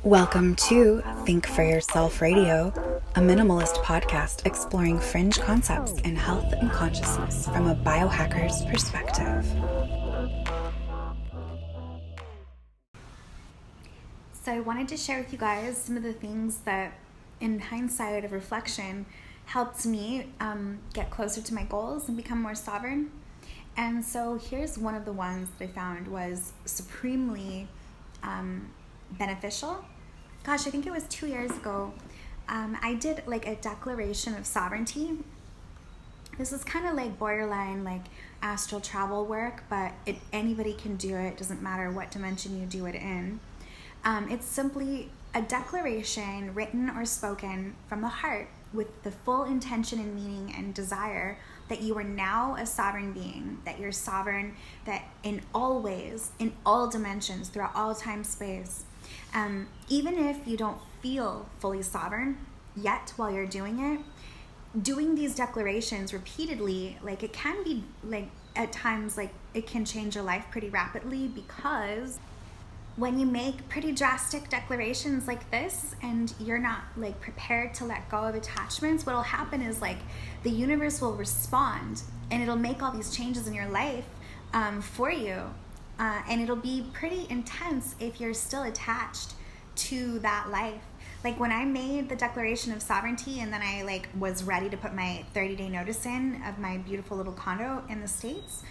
Welcome to Think for Yourself Radio, a minimalist podcast exploring fringe concepts in health and consciousness from a biohacker's perspective. So I wanted to share with you guys some of the things that, in hindsight of reflection, helped me get closer to my goals and become more sovereign. And so here's one of the ones that I found was supremely beneficial. Gosh, I think it was 2 years ago. I did like a declaration of sovereignty. This is kind of like borderline like astral travel work, but anybody can do it. It doesn't matter what dimension you do it in. It's simply a declaration written or spoken from the heart with the full intention and meaning and desire that you are now a sovereign being, that you're sovereign, that in all ways, in all dimensions, throughout all time, space. Even if you don't feel fully sovereign yet while you're doing it, doing these declarations repeatedly, like it can be like at times like it can change your life pretty rapidly, because when you make pretty drastic declarations like this and you're not like prepared to let go of attachments, what'll happen is like the universe will respond and it'll make all these changes in your life for you. And it'll be pretty intense if you're still attached to that life. Like when I made the declaration of sovereignty and then I like was ready to put my 30-day notice in of my beautiful little condo in the States,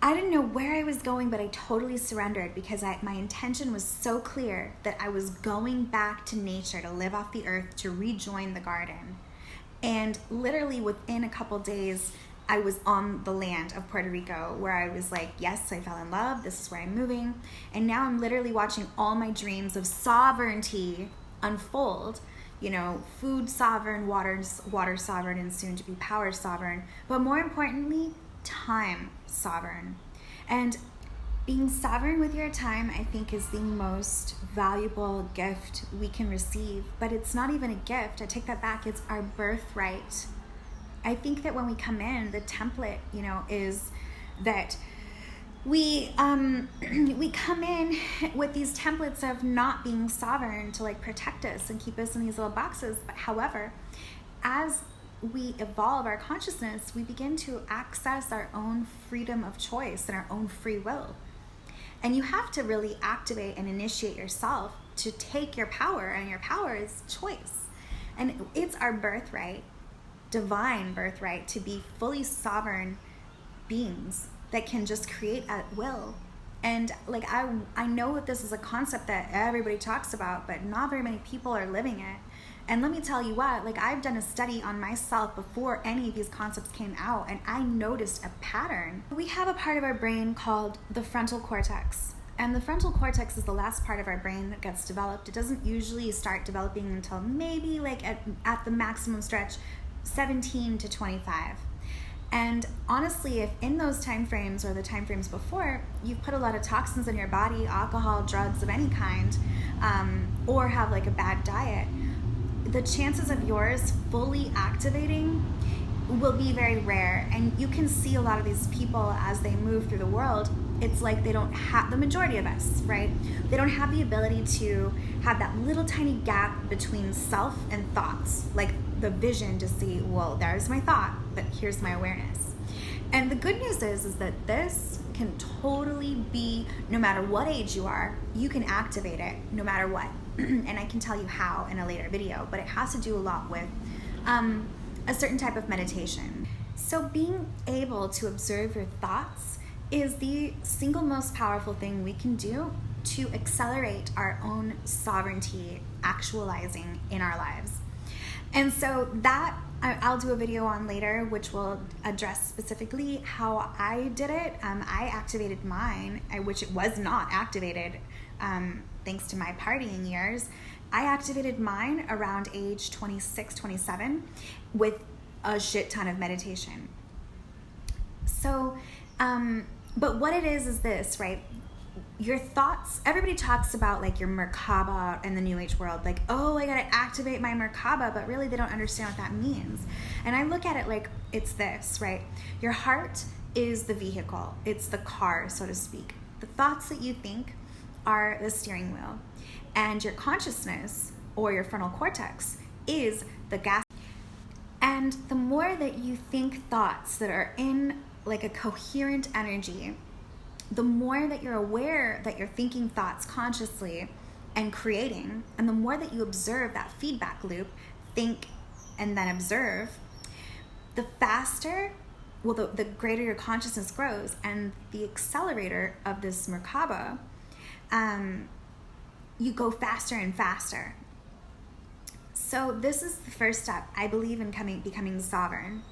I didn't know where I was going, but I totally surrendered because my intention was so clear that I was going back to nature to live off the earth, to rejoin the garden. And literally within a couple days, I was on the land of Puerto Rico, where I was like, yes, I fell in love. This is where I'm moving. And now I'm literally watching all my dreams of sovereignty unfold. You know, food sovereign, water sovereign, and soon to be power sovereign. But more importantly, time sovereign. And being sovereign with your time, I think, is the most valuable gift we can receive. But it's not even a gift. I take that back. It's our birthright. I think that when we come in, the template, you know, is that we come in with these templates of not being sovereign to like protect us and keep us in these little boxes. But however, as we evolve our consciousness, we begin to access our own freedom of choice and our own free will. And you have to really activate and initiate yourself to take your power, and your power is choice. And it's our birthright, divine birthright, to be fully sovereign beings that can just create at will. And like I know that this is a concept that everybody talks about, but not very many people are living it. And let me tell you what, like I've done a study on myself before any of these concepts came out, and I noticed a pattern. We have a part of our brain called the frontal cortex. And the frontal cortex is the last part of our brain that gets developed. It doesn't usually start developing until maybe like at the maximum stretch, 17 to 25. And honestly, if in those time frames or the time frames before, you've put a lot of toxins in your body, alcohol, drugs of any kind, or have like a bad diet, the chances of yours fully activating will be very rare. And you can see a lot of these people as they move through the world, it's like they don't have, the majority of us, right? They don't have the ability to have that little tiny gap between self and thoughts, like the vision to see, well, there's my thought, but here's my awareness. And the good news is that this can totally be, no matter what age you are, you can activate it no matter what. And I can tell you how in a later video, but it has to do a lot with a certain type of meditation. So being able to observe your thoughts is the single most powerful thing we can do to accelerate our own sovereignty actualizing in our lives. And so that I'll do a video on later, which will address specifically how I did it. I activated mine, which it was not activated thanks to my partying years. I activated mine around age 26, 27 with a shit ton of meditation. So, but what it is this, right? Your thoughts, everybody talks about like your Merkaba in the New Age world, like, oh, I gotta activate my Merkaba, but really they don't understand what that means. And I look at it like it's this, right? Your heart is the vehicle, it's the car, so to speak. The thoughts that you think are the steering wheel, and your consciousness or your frontal cortex is the gas. And the more that you think thoughts that are in like a coherent energy, the more that you're aware that you're thinking thoughts consciously and creating, and the more that you observe that feedback loop, think and then observe, the faster, well, the greater your consciousness grows, and the accelerator of this Merkaba, you go faster and faster. So this is the first step, I believe, in becoming sovereign.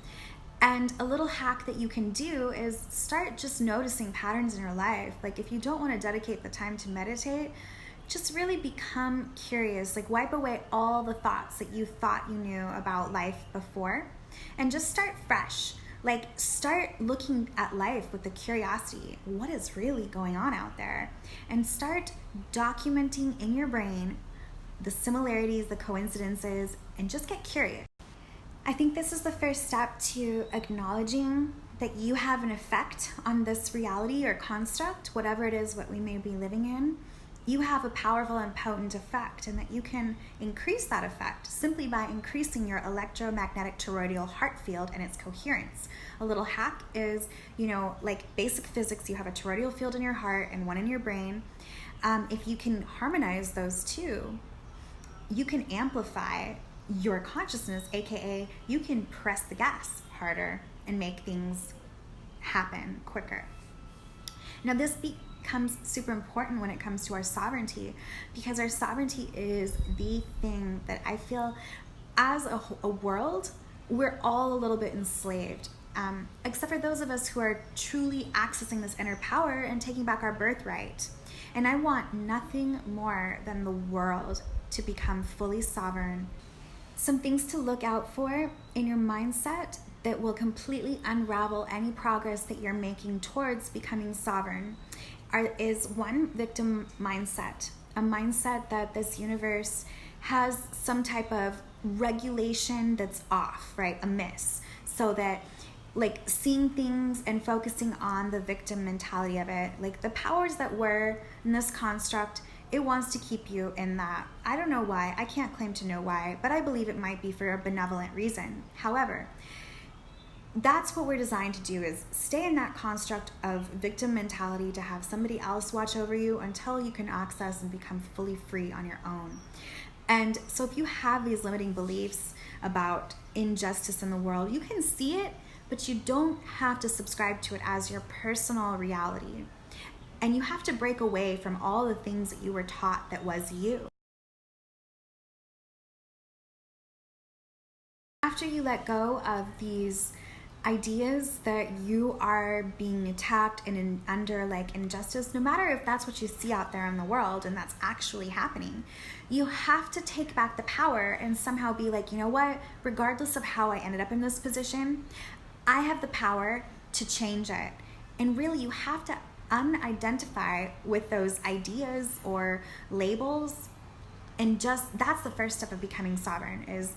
And a little hack that you can do is start just noticing patterns in your life. Like if you don't want to dedicate the time to meditate, just really become curious. Like wipe away all the thoughts that you thought you knew about life before, and just start fresh. Like start looking at life with the curiosity. What is really going on out there? And start documenting in your brain the similarities, the coincidences, and just get curious. I think this is the first step to acknowledging that you have an effect on this reality or construct, whatever it is what we may be living in. You have a powerful and potent effect, and that you can increase that effect simply by increasing your electromagnetic toroidal heart field and its coherence. A little hack is, like basic physics, you have a toroidal field in your heart and one in your brain. If you can harmonize those two, you can amplify your consciousness, aka you can press the gas harder and make things happen quicker. Now this becomes super important when it comes to our sovereignty, because our sovereignty is the thing that I feel as a world, we're all a little bit enslaved, except for those of us who are truly accessing this inner power and taking back our birthright. And I want nothing more than the world to become fully sovereign. Some things to look out for in your mindset that will completely unravel any progress that you're making towards becoming sovereign is one, victim mindset. A mindset that this universe has some type of regulation that's off, right? Amiss. So that like seeing things and focusing on the victim mentality of it, like the powers that were in this construct, it wants to keep you in that. I don't know why. I can't claim to know why, but I believe it might be for a benevolent reason. However, that's what we're designed to do, is stay in that construct of victim mentality, to have somebody else watch over you until you can access and become fully free on your own. And so if you have these limiting beliefs about injustice in the world, you can see it, but you don't have to subscribe to it as your personal reality. And you have to break away from all the things that you were taught that was you. After you let go of these ideas that you are being attacked and under like injustice, no matter if that's what you see out there in the world and that's actually happening, you have to take back the power and somehow be like, you know what, regardless of how I ended up in this position, I have the power to change it. And really you have to unidentify with those ideas or labels, and just that's the first step of becoming sovereign, is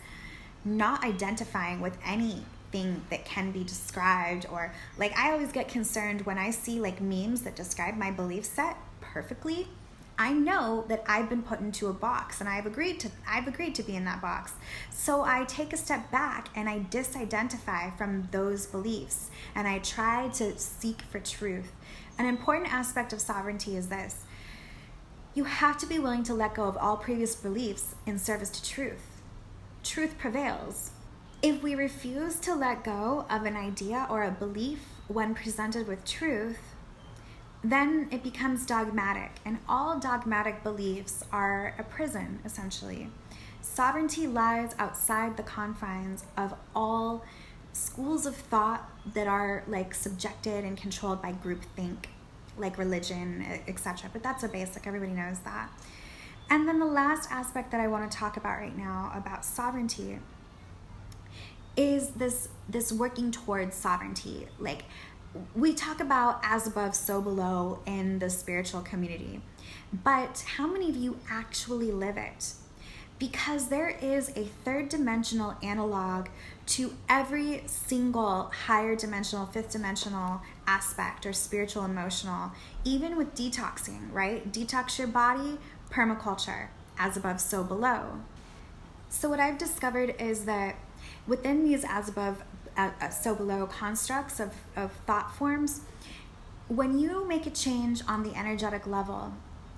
not identifying with anything that can be described. Or like I always get concerned when I see like memes that describe my belief set perfectly. I know that I've been put into a box, and I've agreed to be in that box. So I take a step back and I disidentify from those beliefs, and I try to seek for truth. An important aspect of sovereignty is this: you have to be willing to let go of all previous beliefs in service to truth. Truth prevails. If we refuse to let go of an idea or a belief when presented with truth, then it becomes dogmatic, and all dogmatic beliefs are a prison, essentially. Sovereignty lies outside the confines of all schools of thought that are like subjected and controlled by groupthink, like religion, etc. But that's a basic, everybody knows that. And then the last aspect that I want to talk about right now about sovereignty is this working towards sovereignty. Like, we talk about as above, so below in the spiritual community, but how many of you actually live it? because there is a third dimensional analog to every single higher dimensional, fifth dimensional aspect or spiritual, emotional, even with detoxing, right? Detox your body, permaculture, as above, so below. So what I've discovered is that within these as above, so below constructs of thought forms, when you make a change on the energetic level,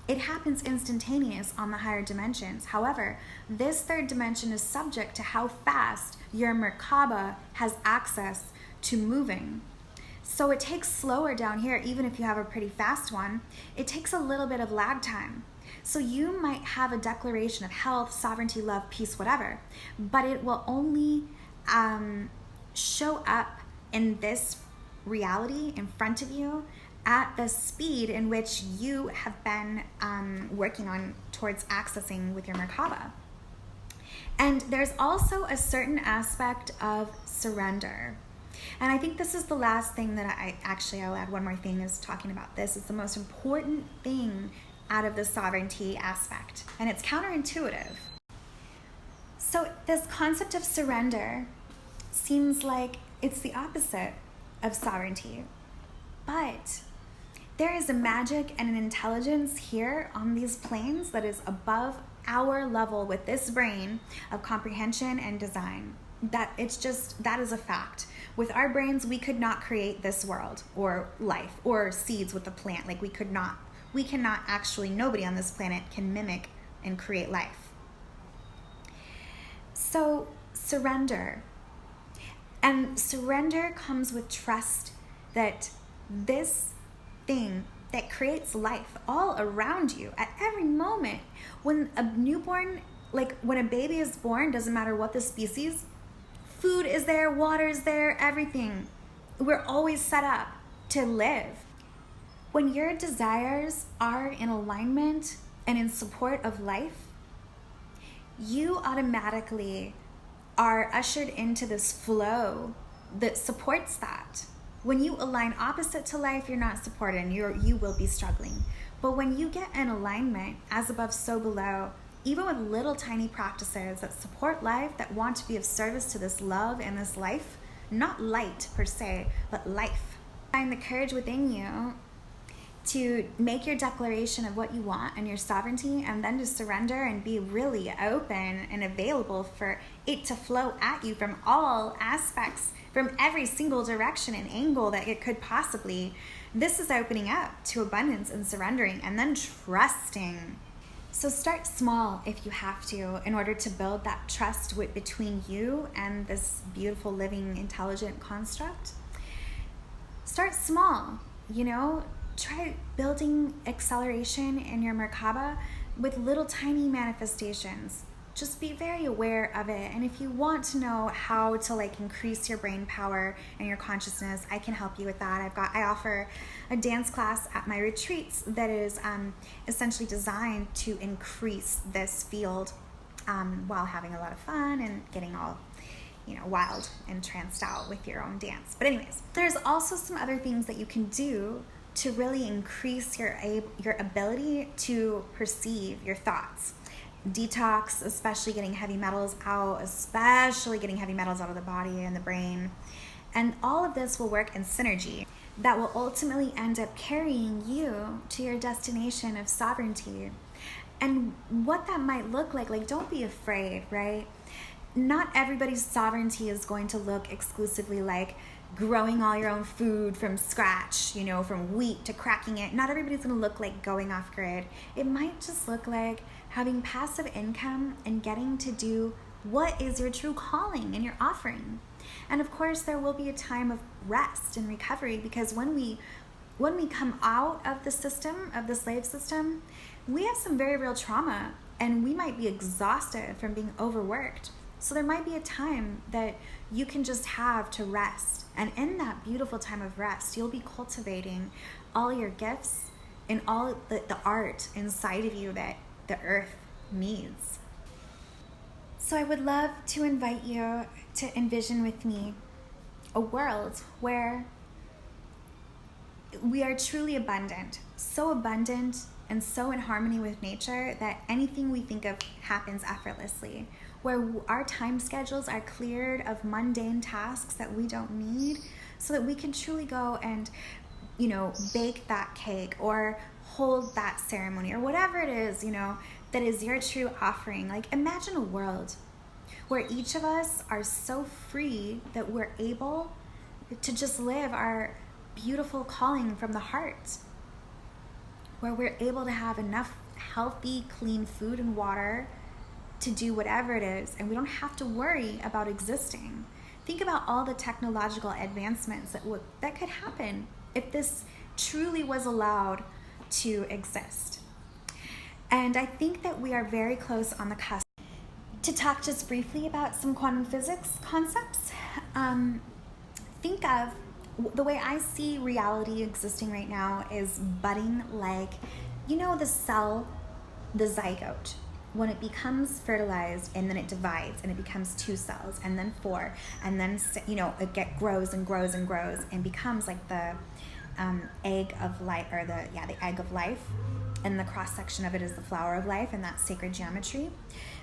it happens instantaneous on the higher dimensions. However, this third dimension is subject to how fast your Merkaba has access to moving. So it takes slower down here, even if you have a pretty fast one. It takes a little bit of lag time. So you might have a declaration of health, sovereignty, love, peace, whatever, but it will only show up in this reality in front of you at the speed in which you have been working on towards accessing with your Merkaba. And there's also a certain aspect of surrender. And I think this is the last thing that I'll add one more thing is talking about this. It's the most important thing out of the sovereignty aspect. And it's counterintuitive. So this concept of surrender seems like it's the opposite of sovereignty. But there is a magic and an intelligence here on these planes that is above our level with this brain of comprehension and design. That is a fact. With our brains, we could not create this world or life or seeds with the plant. Like we cannot actually, nobody on this planet can mimic and create life. So surrender. And surrender comes with trust that this thing that creates life all around you at every moment, when a newborn, like when a baby is born, doesn't matter what the species, food is there, water is there, everything. We're always set up to live. When your desires are in alignment and in support of life, you automatically are ushered into this flow that supports that. When you align opposite to life, you're not supported and you will be struggling. But when you get in alignment, as above, so below, even with little tiny practices that support life, that want to be of service to this love and this life, not light per se, but life. Find the courage within you to make your declaration of what you want and your sovereignty, and then to surrender and be really open and available for it to flow at you from all aspects, from every single direction and angle that it could possibly. This is opening up to abundance and surrendering, and then trusting. So start small if you have to, in order to build that trust between you and this beautiful, living, intelligent construct. Start small, try building acceleration in your Merkaba with little tiny manifestations. Just be very aware of it. And if you want to know how to increase your brain power and your consciousness, I can help you with that. I offer a dance class at my retreats that is essentially designed to increase this field while having a lot of fun and getting all wild and tranced out with your own dance. But anyways, there's also some other things that you can do to really increase your ability to perceive your thoughts. Detox, especially getting heavy metals out, of the body and the brain. And all of this will work in synergy that will ultimately end up carrying you to your destination of sovereignty. And what that might look like don't be afraid, right? Not everybody's sovereignty is going to look exclusively like growing all your own food from scratch, from wheat to cracking it. Not everybody's going to look like going off grid. It might just look like having passive income and getting to do what is your true calling and your offering. And of course, there will be a time of rest and recovery, because when we come out of the system, of the slave system, we have some very real trauma, and we might be exhausted from being overworked. So there might be a time that you can just have to rest. And in that beautiful time of rest, you'll be cultivating all your gifts and all the art inside of you that the earth needs. So I would love to invite you to envision with me a world where we are truly abundant, so abundant and so in harmony with nature that anything we think of happens effortlessly, where our time schedules are cleared of mundane tasks that we don't need, so that we can truly go and, bake that cake or hold that ceremony or whatever it is, that is your true offering. Like, imagine a world where each of us are so free that we're able to just live our beautiful calling from the heart, where we're able to have enough healthy, clean food and water to do whatever it is, and we don't have to worry about existing. Think about all the technological advancements that could happen if this truly was allowed to exist. And I think that we are very close on the cusp. To talk just briefly about some quantum physics concepts, think of the way I see reality existing right now is budding like, the cell, the zygote. When it becomes fertilized and then it divides and it becomes 2 cells and then 4 and then, it grows and grows and grows and becomes like the egg of life, or the egg of life. And the cross section of it is the flower of life, and that's sacred geometry.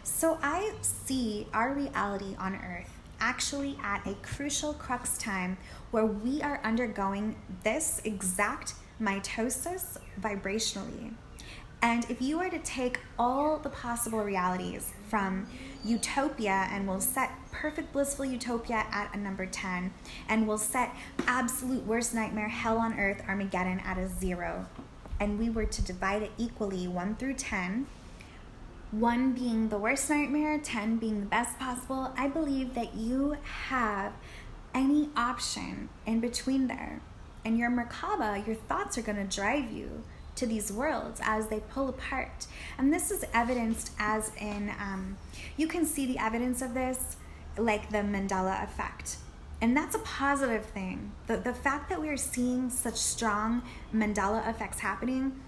So I see our reality on Earth actually at a crucial crux time where we are undergoing this exact mitosis vibrationally. And if you were to take all the possible realities from utopia, and we'll set perfect blissful utopia at a number 10, and we'll set absolute worst nightmare hell on earth Armageddon at a 0, and we were to divide it equally 1 through 10, 1 being the worst nightmare, 10 being the best possible, I believe that you have any option in between there. And your Merkaba, your thoughts are going to drive you to these worlds as they pull apart. And this is evidenced as in, you can see the evidence of this like the Mandela effect. And that's a positive thing. The fact that we're seeing such strong Mandela effects happening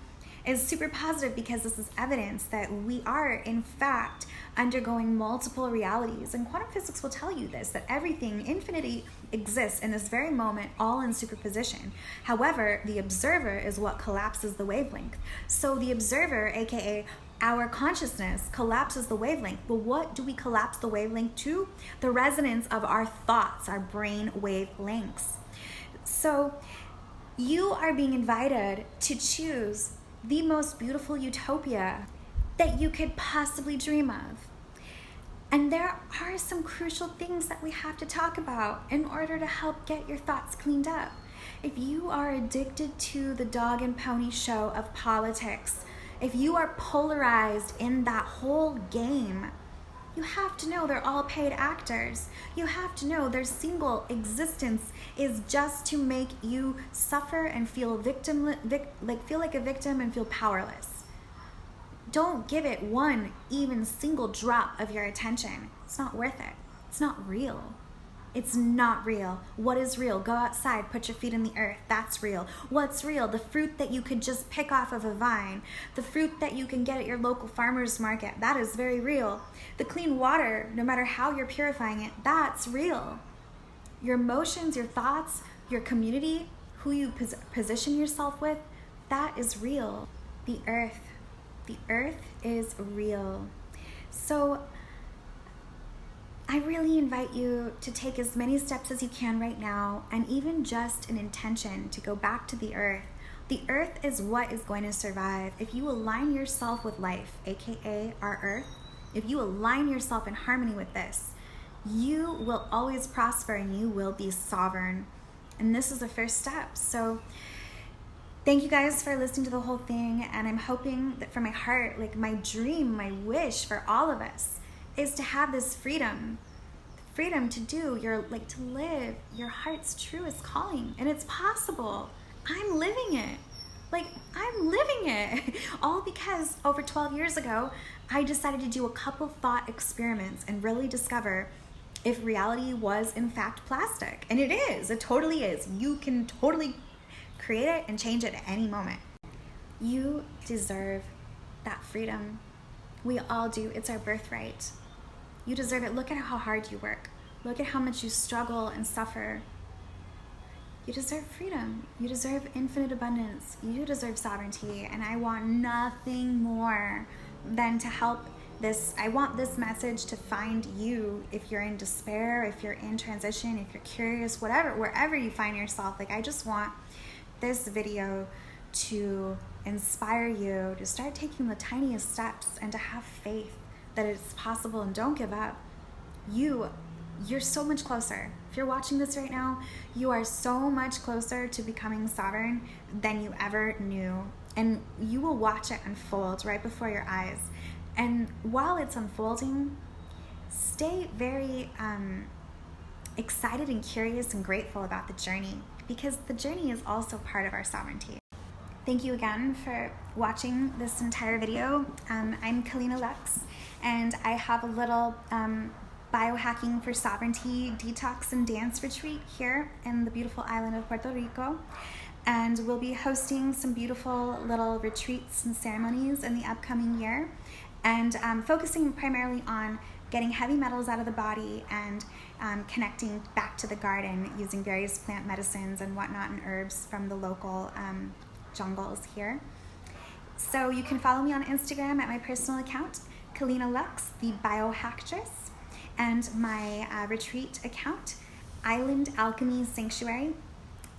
is super positive, because this is evidence that we are, in fact, undergoing multiple realities. And quantum physics will tell you this, that everything, infinity, exists in this very moment, all in superposition. However, the observer is what collapses the wavelength. So the observer, aka our consciousness, collapses the wavelength. But what do we collapse the wavelength to? The resonance of our thoughts, our brain wavelengths. So you are being invited to choose the most beautiful utopia that you could possibly dream of. And there are some crucial things that we have to talk about in order to help get your thoughts cleaned up. If you are addicted to the dog and pony show of politics, if you are polarized in that whole game, you have to know they're all paid actors. You have to know their single existence is just to make you suffer and feel feel like a victim and feel powerless. Don't give it one even single drop of your attention. It's not worth it. It's not real. It's not real. What is real? Go outside, put your feet in the earth. That's real. What's real? The fruit that you could just pick off of a vine. The fruit that you can get at your local farmer's market. That is very real. The clean water, no matter how you're purifying it, that's real. Your emotions, your thoughts, your community, who you position yourself with, that is real. The earth is real. So I really invite you to take as many steps as you can right now, and even just an intention to go back to the earth. The earth is what is going to survive. If you align yourself with life, aka our earth, if you align yourself in harmony with this, you will always prosper and you will be sovereign. And this is the first step. So thank you guys for listening to the whole thing. And I'm hoping that from my heart, like my dream, my wish for all of us is to have this freedom to do to live your heart's truest calling. And it's possible. I'm living it. I'm living it. All because over 12 years ago, I decided to do a couple thought experiments and really discover if reality was in fact plastic. And it is. It totally is. You can totally create it and change it at any moment. You deserve that freedom. We all do. It's our birthright. You deserve it. Look at how hard you work. Look at how much you struggle and suffer. You deserve freedom. You deserve infinite abundance. You deserve sovereignty. And I want nothing more than to help this. I want this message to find you if you're in despair, if you're in transition, if you're curious, whatever, wherever you find yourself. Like, I just want this video to inspire you to start taking the tiniest steps and to have faith that it's possible, and don't give up. You're so much closer. If you're watching this right now, you are so much closer to becoming sovereign than you ever knew. And you will watch it unfold right before your eyes. And while it's unfolding, stay very excited and curious and grateful about the journey, because the journey is also part of our sovereignty. Thank you again for watching this entire video. I'm Kalina Lux, and I have a little biohacking for sovereignty detox and dance retreat here in the beautiful island of Puerto Rico. And we'll be hosting some beautiful little retreats and ceremonies in the upcoming year, and focusing primarily on getting heavy metals out of the body and connecting back to the garden using various plant medicines and whatnot and herbs from the local jungles here. So you can follow me on Instagram at my personal account, Kalina Lux, the biohacktress, and my retreat account, Island Alchemy Sanctuary.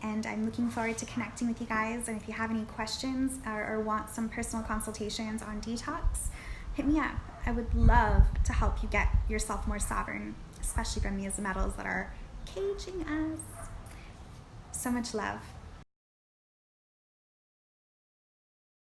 And I'm looking forward to connecting with you guys. And if you have any questions or want some personal consultations on detox, hit me up. I would love to help you get yourself more sovereign, especially from these metals that are caging us. So much love.